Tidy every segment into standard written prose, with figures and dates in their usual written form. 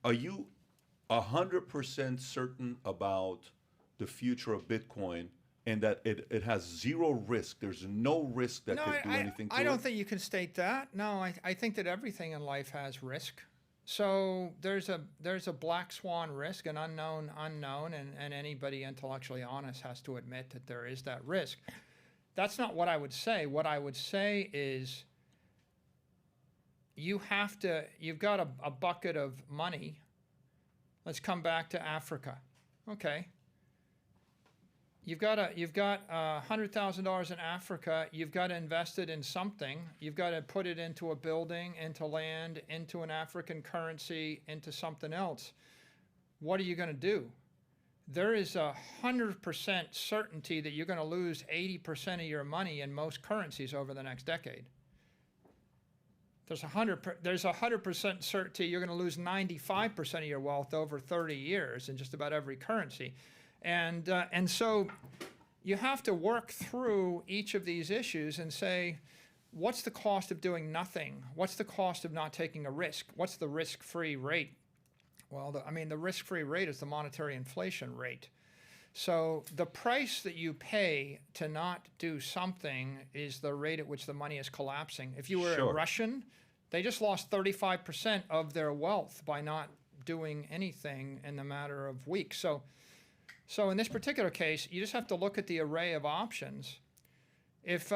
Are you 100% certain about the future of Bitcoin and that it has zero risk? There's no risk that No, could do anything to I don't it? think you can state that. No, I think that everything in life has risk. So there's a black swan risk, an unknown unknown, and anybody intellectually honest has to admit that there is that risk. That's not what I would say. What I would say is you've got a bucket of money. Let's come back to Africa. Okay. You've got $100,000 in Africa. You've got to invest it in something. You've got to put it into a building, into land, into an African currency, into something else. What are you going to do? There is 100% certainty that you're going to lose 80% of your money in most currencies over the next decade. There's 100% certainty you're going to lose 95% of your wealth over 30 years in just about every currency. And so you have to work through each of these issues and say, what's the cost of doing nothing? What's the cost of not taking a risk? What's the risk-free rate? Well, the risk-free rate is the monetary inflation rate. So the price that you pay to not do something is the rate at which the money is collapsing. If you were a Russian, they just lost 35% of their wealth by not doing anything in the matter of weeks. So in this particular case, you just have to look at the array of options. If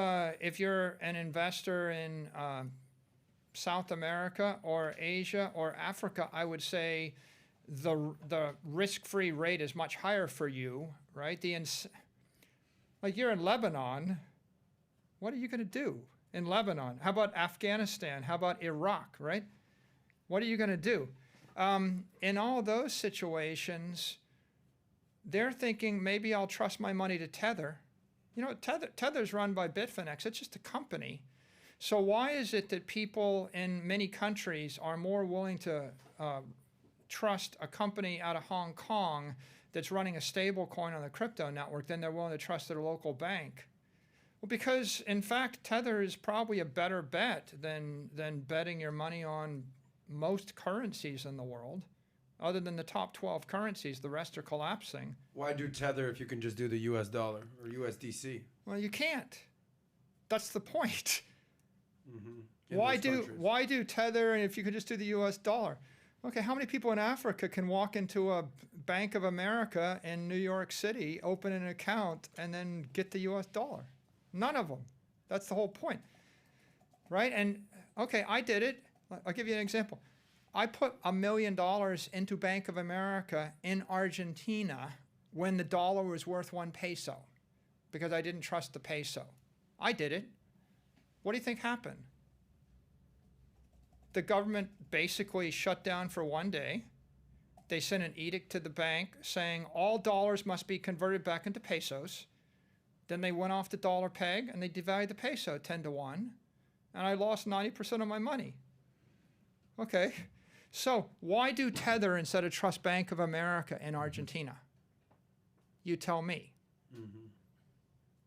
you're an investor in South America or Asia or Africa, I would say the risk-free rate is much higher for you, right? Like you're in Lebanon, what are you going to do in Lebanon? How about Afghanistan? How about Iraq, right? What are you going to do? In all those situations, they're thinking, maybe I'll trust my money to Tether. You know, Tether's run by Bitfinex. It's just a company. So why is it that people in many countries are more willing to trust a company out of Hong Kong that's running a stable coin on the crypto network than they're willing to trust their local bank? Well, because, in fact, Tether is probably a better bet than betting your money on most currencies in the world. Other than the top 12 currencies, the rest are collapsing. Why do Tether if you can just do the US dollar or USDC? Well, you can't. That's the point. Mm-hmm. Why do Tether if you could just do the US dollar? Okay, how many people in Africa can walk into a Bank of America in New York City, open an account, and then get the US dollar? None of them. That's the whole point. Right? And, okay, I did it. I'll give you an example. I put $1 million into Bank of America in Argentina when the dollar was worth 1 peso because I didn't trust the peso. I did it. What do you think happened? The government basically shut down for 1 day. They sent an edict to the bank saying all dollars must be converted back into pesos. Then they went off the dollar peg and they devalued the peso 10 to 1. And I lost 90% of my money. Okay. So why do Tether instead of trust Bank of America in Argentina? You tell me. Mm-hmm.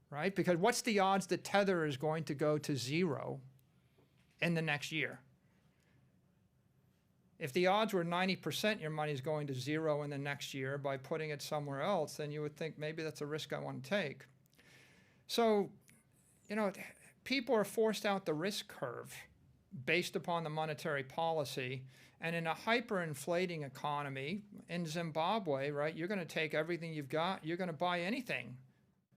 Right? Because what's the odds that Tether is going to go to zero in the next year? If the odds were 90% your money's going to zero in the next year by putting it somewhere else, then you would think maybe that's a risk I want to take. So, you know, people are forced out the risk curve based upon the monetary policy. And in a hyperinflating economy, in Zimbabwe, right, you're going to take everything you've got, you're going to buy anything.